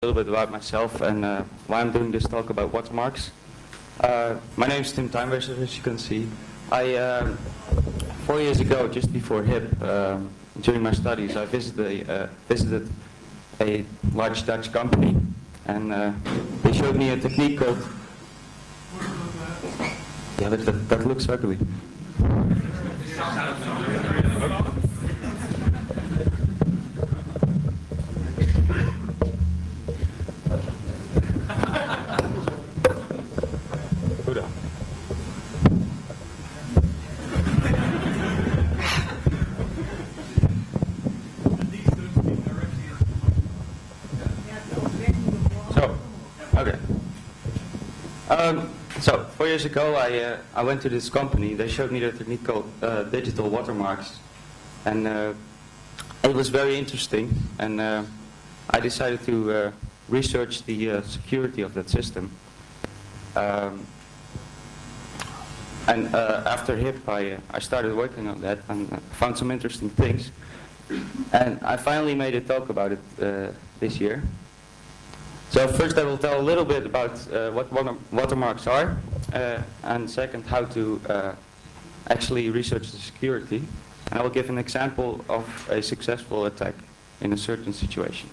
A little bit about myself and why I'm doing this talk about watermarks. My name is Tim Tuinberger, as you can see. 4 years ago, just before HIP, during my studies, I visited a large Dutch company, and they showed me a technique called... Yeah, that looks ugly. So 4 years ago, I went to this company. They showed me the technique called digital watermarks, and it was very interesting. And I decided to research the security of that system. And after HIP, I started working on that and found some interesting things. And I finally made a talk about it this year. So first I will tell a little bit about what watermarks are, and second how to actually research the security. And I will give an example of a successful attack in a certain situation.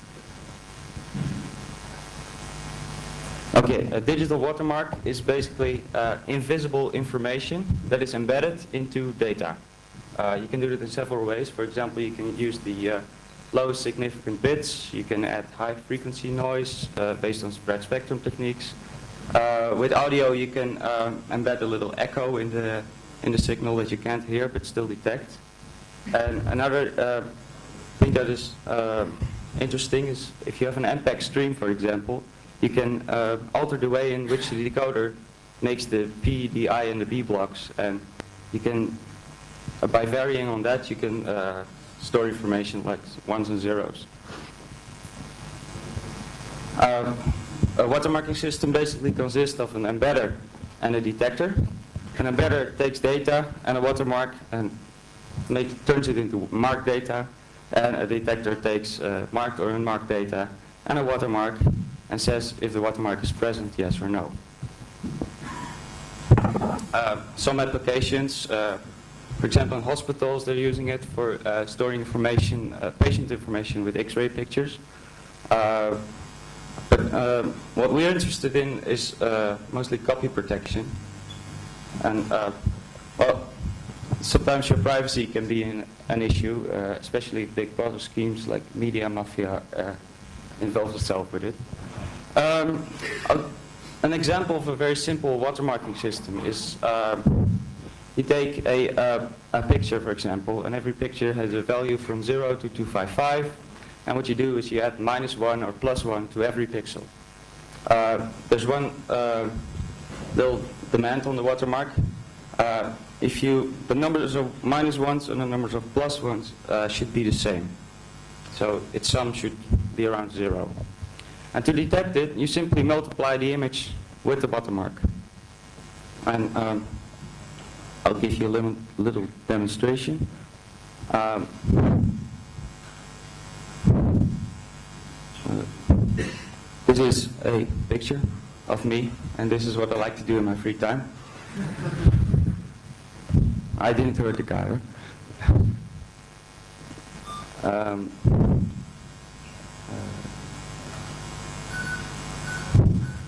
Okay, a digital watermark is basically invisible information that is embedded into data. You can do it in several ways. For example, you can use the lowest significant bits. You can add high frequency noise based on spread spectrum techniques. With audio, you can embed a little echo in the signal that you can't hear but still detect. And another thing that is interesting is if you have an MPEG stream, for example, you can alter the way in which the decoder makes the P, the I, and the B blocks, and you can, by varying on that, you can store information like ones and zeros. A watermarking system basically consists of an embedder and a detector. An embedder takes data and a watermark and turns it into marked data, and a detector takes marked or unmarked data and a watermark and says if the watermark is present, yes or no. Some applications, for example, in hospitals, they're using it for storing information, patient information with X-ray pictures. But what we're interested in is mostly copy protection. And well, sometimes your privacy can be an issue, especially if big brother schemes like media mafia involve itself with it. An example of a very simple watermarking system is you take a picture, for example, and every picture has a value from 0 to 255. And what you do is you add -1 or +1 to every pixel. There's one little demand on the watermark. The numbers of -1s and the numbers of +1s should be the same. So its sum should be around 0. And to detect it, you simply multiply the image with the watermark. And I'll give you a little demonstration. This is a picture of me, and this is what I like to do in my free time. I didn't hurt the guy, right?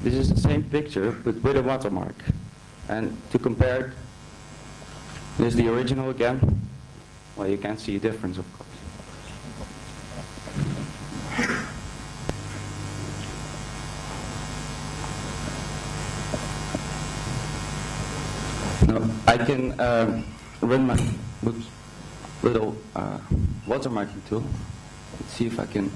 This is the same picture, but with a watermark. And to compare, this is the original again. Well, you can't see a difference, of course. Now, I can run my little watermarking tool. Let's see if I can.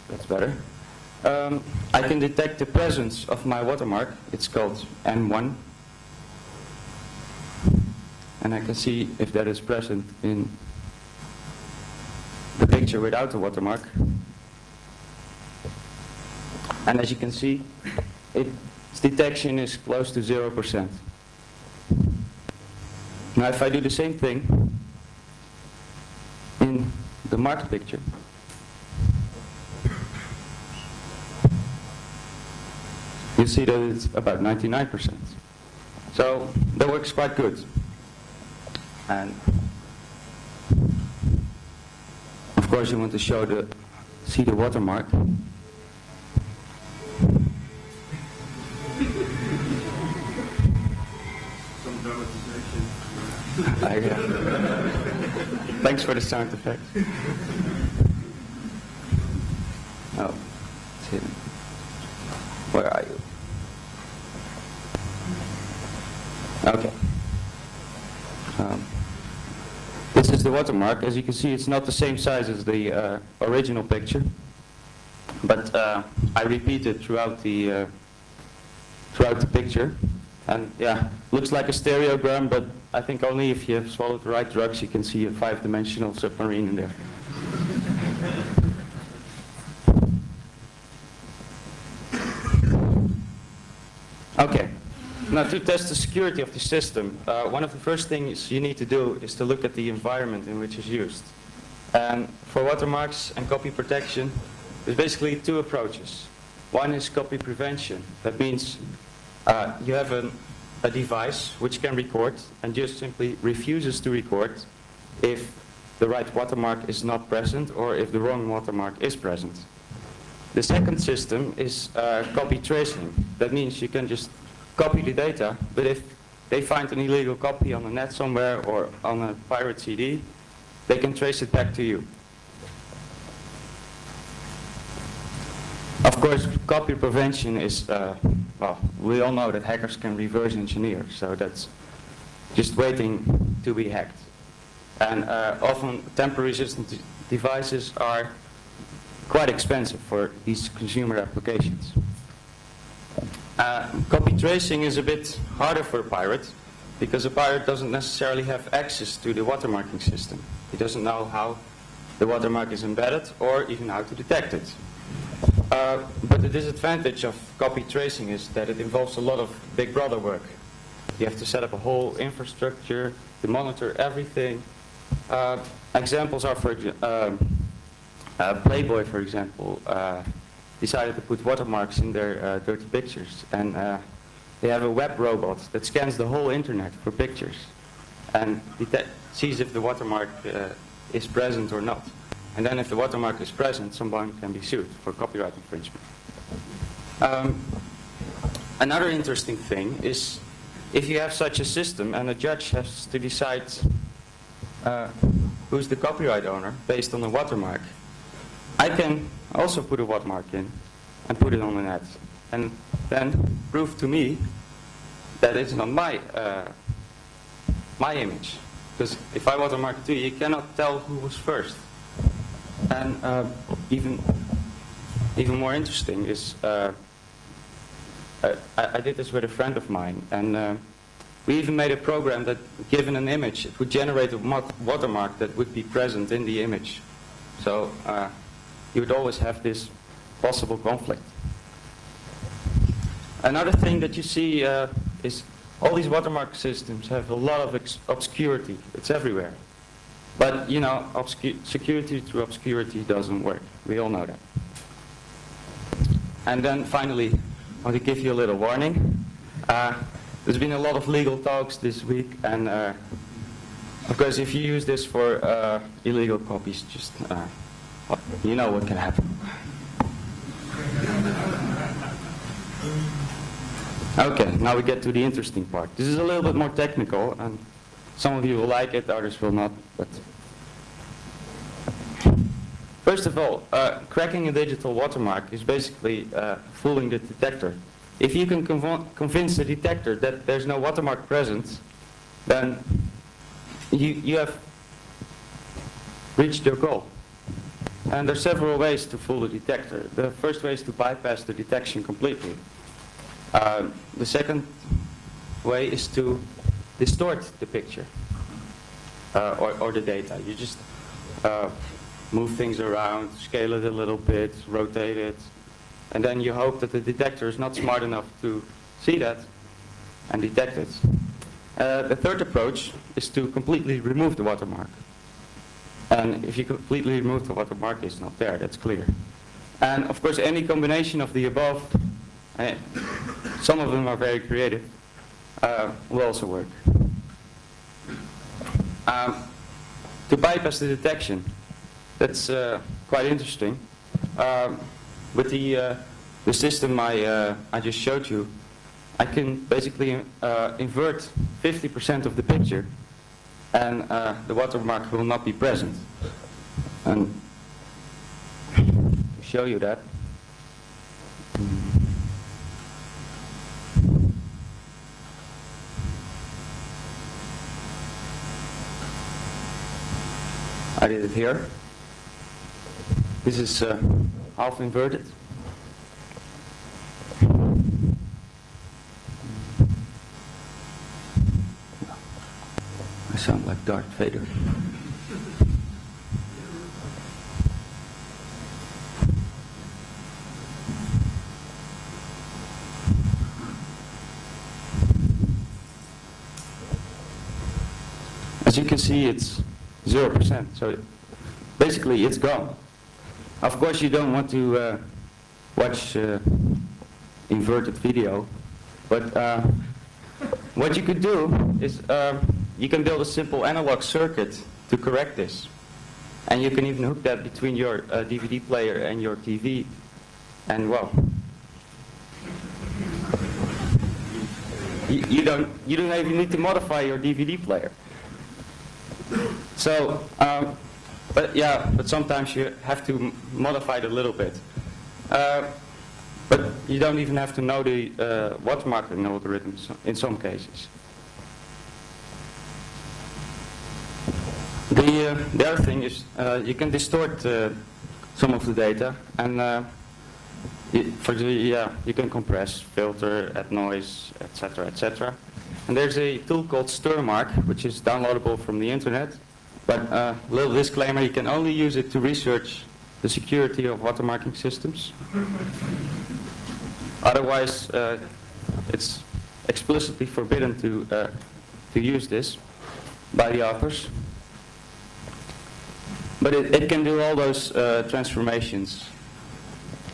That's better. I can detect the presence of my watermark. It's called N1. And I can see if that is present in the picture without the watermark. And as you can see, its detection is close to 0%. Now if I do the same thing the marked picture, you see that it's about 99%. So that works quite good. And of course you want to see the watermark. Some dramatization. Thanks for the sound effect. Oh, it's hidden. Where are you? Okay. This is the watermark. As you can see, it's not the same size as the original picture, but I repeat it throughout the picture, and yeah, looks like a stereogram, but I think only if you have swallowed the right drugs you can see a 5-dimensional submarine in there. Okay. Now, to test the security of the system, one of the first things you need to do is to look at the environment in which it's used. And for watermarks and copy protection, there's basically two approaches. One is copy prevention. That means you have a device which can record and just simply refuses to record if the right watermark is not present or if the wrong watermark is present. The second system is copy tracing. That means you can just copy the data, but if they find an illegal copy on the net somewhere or on a pirate CD, they can trace it back to you. Of course, copy prevention is, well, we all know that hackers can reverse engineer, so that's just waiting to be hacked. And often tamper-resistant devices are quite expensive for these consumer applications. Copy tracing is a bit harder for a pirate because a pirate doesn't necessarily have access to the watermarking system. He doesn't know how the watermark is embedded or even how to detect it. But the disadvantage of copy tracing is that it involves a lot of big brother work. You have to set up a whole infrastructure to monitor everything. Examples are, for Playboy, for example, decided to put watermarks in their dirty pictures, and they have a web robot that scans the whole internet for pictures and sees if the watermark is present or not. And then if the watermark is present, someone can be sued for copyright infringement. Another interesting thing is if you have such a system and a judge has to decide who's the copyright owner based on the watermark, I can also put a watermark in and put it on the net and then prove to me that it's not my image. Because if I watermark it too, you cannot tell who was first. And even more interesting is I did this with a friend of mine, and we even made a program that, given an image, it would generate a watermark that would be present in the image. So you would always have this possible conflict. Another thing that you see is all these watermark systems have a lot of obscurity. It's everywhere. But, you know, security through obscurity doesn't work. We all know that. And then finally, I want to give you a little warning. There's been a lot of legal talks this week, and of course, if you use this for illegal copies, just you know what can happen. Okay, now we get to the interesting part. This is a little bit more technical, and some of you will like it, others will not. But first of all, cracking a digital watermark is basically fooling the detector. If you can convince the detector that there's no watermark present, then you have reached your goal. And there are several ways to fool the detector. The first way is to bypass the detection completely. The second way is to distort the picture or the data. You just move things around, scale it a little bit, rotate it, and then you hope that the detector is not smart enough to see that and detect it. The third approach is to completely remove the watermark. And if you completely remove the watermark, it's not there, that's clear. And of course, any combination of the above, some of them are very creative, will also work. To bypass the detection, that's quite interesting. With the system I just showed you, I can basically invert 50% of the picture, and the watermark will not be present. And to show you that, I did it here. This is half inverted. I sound like Darth Vader. As you can see, it's 0%, so basically it's gone. Of course, you don't want to watch inverted video, but what you could do is you can build a simple analog circuit to correct this, and you can even hook that between your DVD player and your TV, and well, you don't even need to modify your DVD player. So, but sometimes you have to modify it a little bit. But you don't even have to know the watermarking algorithms in some cases. The other thing is you can distort some of the data, and you can compress, filter, add noise, etc., etc. And there's a tool called digitalwatermark, which is downloadable from the internet. But little disclaimer, you can only use it to research the security of watermarking systems. Otherwise, it's explicitly forbidden to use this by the authors. But it can do all those transformations.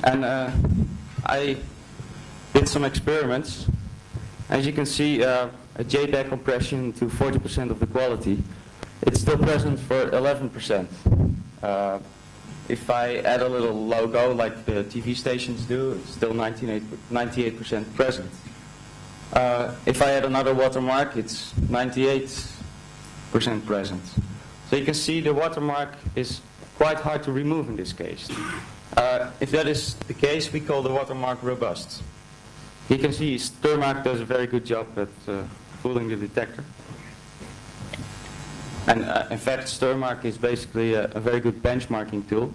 And I did some experiments. As you can see, a JPEG compression to 40% of the quality. It's still present for 11%. If I add a little logo like the TV stations do, it's still 98% present. If I add another watermark, it's 98% present. So you can see the watermark is quite hard to remove in this case. If that is the case, we call the watermark robust. You can see digitalwatermark does a very good job at fooling the detector. And in fact, digitalwatermark is basically a very good benchmarking tool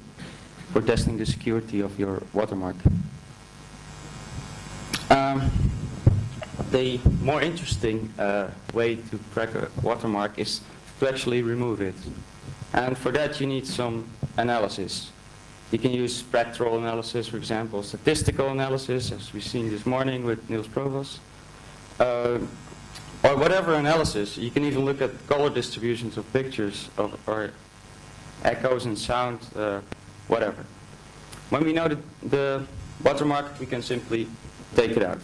for testing the security of your watermark. The more interesting way to crack a watermark is to actually remove it. And for that you need some analysis. You can use spectral analysis, for example, statistical analysis, as we've seen this morning with Niels Provost. Or whatever analysis. You can even look at color distributions of pictures or echoes and sound, whatever. When we know the watermark, we can simply take it out.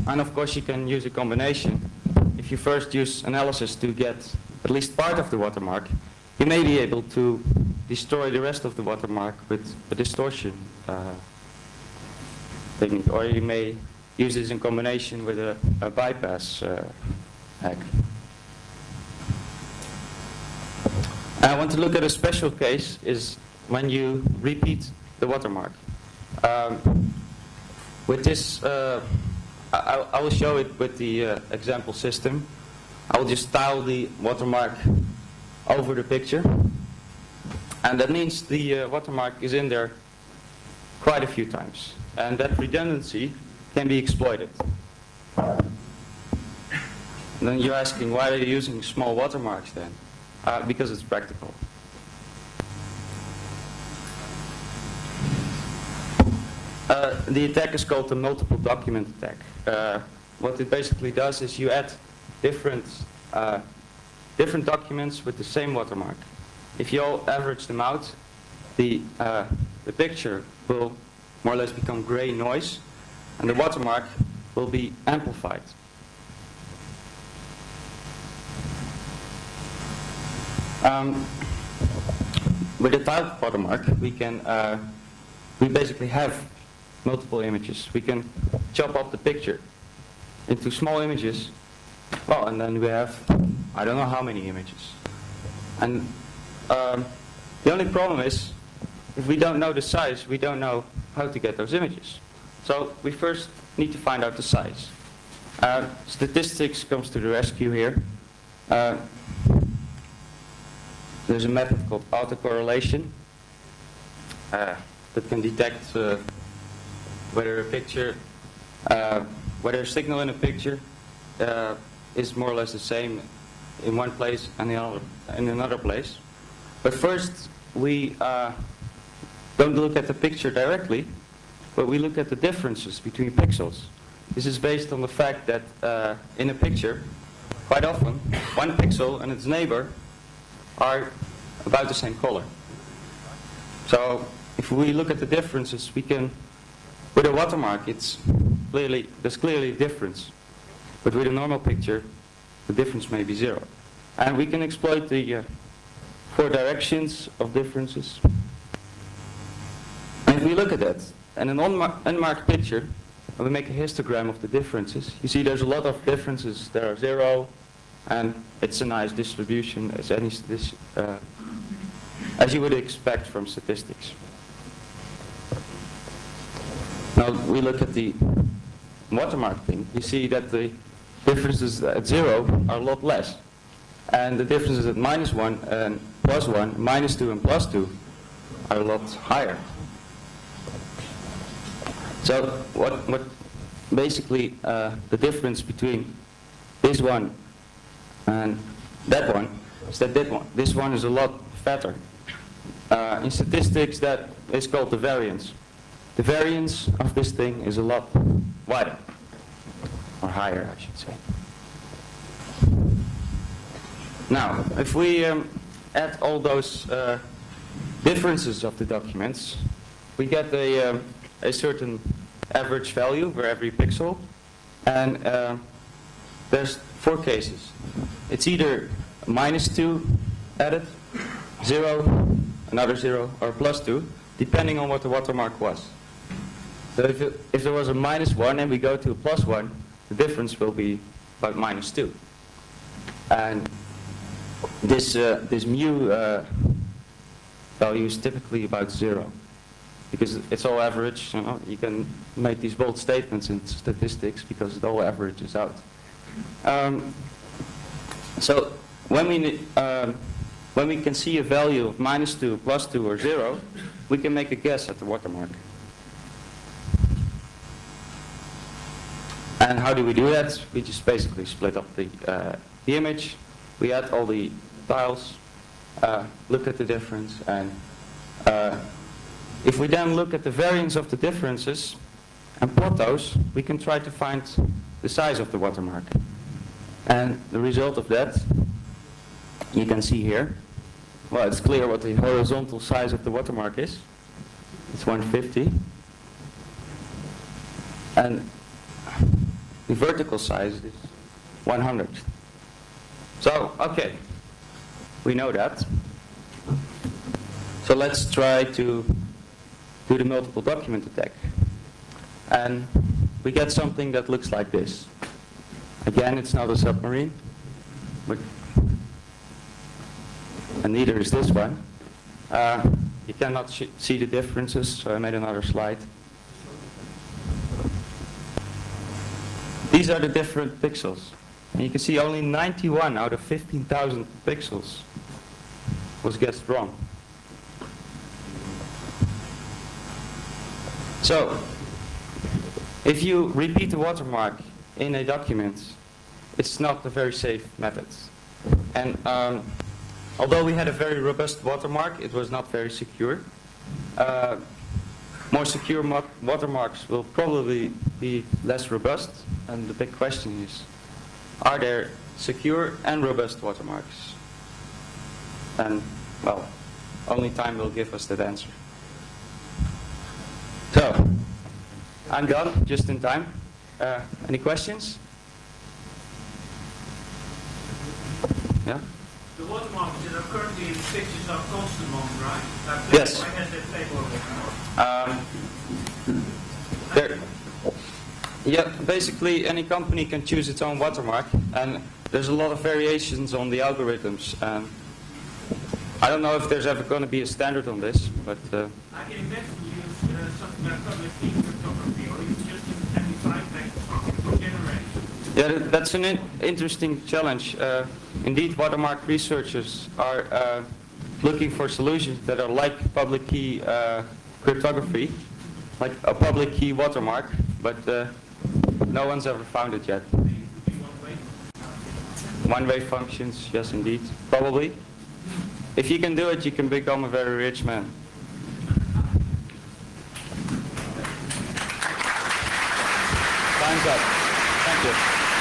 And of course you can use a combination. If you first use analysis to get at least part of the watermark, you may be able to destroy the rest of the watermark with a distortion technique, or you may use this in combination with a bypass hack. I want to look at a special case is when you repeat the watermark. With this, I will show it with the example system. I will just tile the watermark over the picture, and that means the watermark is in there quite a few times, and that redundancy can be exploited. And then you're asking, why are you using small watermarks then? Because it's practical. The attack is called the multiple document attack. What it basically does is you add different documents with the same watermark. If you all average them out, the picture will more or less become gray noise, and the watermark will be amplified. With a type watermark, we basically have multiple images. We can chop up the picture into small images, well, and then we have, I don't know how many images. And the only problem is, if we don't know the size, we don't know how to get those images. So we first need to find out the size. Statistics comes to the rescue here. There's a method called autocorrelation that can detect whether a signal in a picture is more or less the same in one place and in another place. But first, we don't look at the picture directly, but we look at the differences between pixels. This is based on the fact that in a picture, quite often, one pixel and its neighbor are about the same color. So if we look at the differences, we can, with a watermark, there's clearly a difference. But with a normal picture, the difference may be 0. And we can exploit the 4 directions of differences. And if we look at that, and an unmarked picture, and we make a histogram of the differences, you see there's a lot of differences. There are 0, and it's a nice distribution as you would expect from statistics. Now we look at the watermark thing. You see that the differences at 0 are a lot less, and the differences at -1 and +1, -2 and +2 are a lot higher. So what basically the difference between this one and that one is that this one is a lot fatter. In statistics, that is called the variance. The variance of this thing is a lot wider, or higher, I should say. Now, if we add all those differences of the documents, we get a certain average value for every pixel, and there's 4 cases. It's either -2 added, 0, another 0, or +2, depending on what the watermark was. So if there was a -1 and we go to a +1, the difference will be about -2. And this mu value is typically about 0. Because it's all average, you can make these bold statements in statistics because it all averages out. So when we can see a value of -2, +2, or 0, we can make a guess at the watermark. And how do we do that? We just basically split up the image, we add all the tiles, look at the difference, and if we then look at the variance of the differences and plot those, we can try to find the size of the watermark. And the result of that, you can see here. Well, it's clear what the horizontal size of the watermark is. It's 150. And the vertical size is 100. So, okay, we know that. So let's try to do the multiple document attack. And we get something that looks like this. Again, it's not a submarine, and neither is this one. You cannot see the differences, so I made another slide. These are the different pixels. And you can see only 91 out of 15,000 pixels was guessed wrong. So, if you repeat the watermark in a document, it's not a very safe method. And although we had a very robust watermark, it was not very secure. More secure watermarks will probably be less robust, and the big question is, are there secure and robust watermarks? And, well, only time will give us that answer. So, I'm done, just in time. Any questions? Yeah? The watermarks that are currently in pictures are constant ones, right? Yes. Why has that table watermark? Yeah, basically any company can choose its own watermark, and there's a lot of variations on the algorithms. I don't know if there's ever going to be a standard on this, but I can imagine you use something like public key cryptography, or you just use MD5 to generate. yeah, that's an interesting challenge. Indeed, watermark researchers are looking for solutions that are like public key cryptography, like a public key watermark, but no one's ever found it yet. One-way functions, yes indeed, probably. If you can do it, you can become a very rich man. Time's up. Thank you.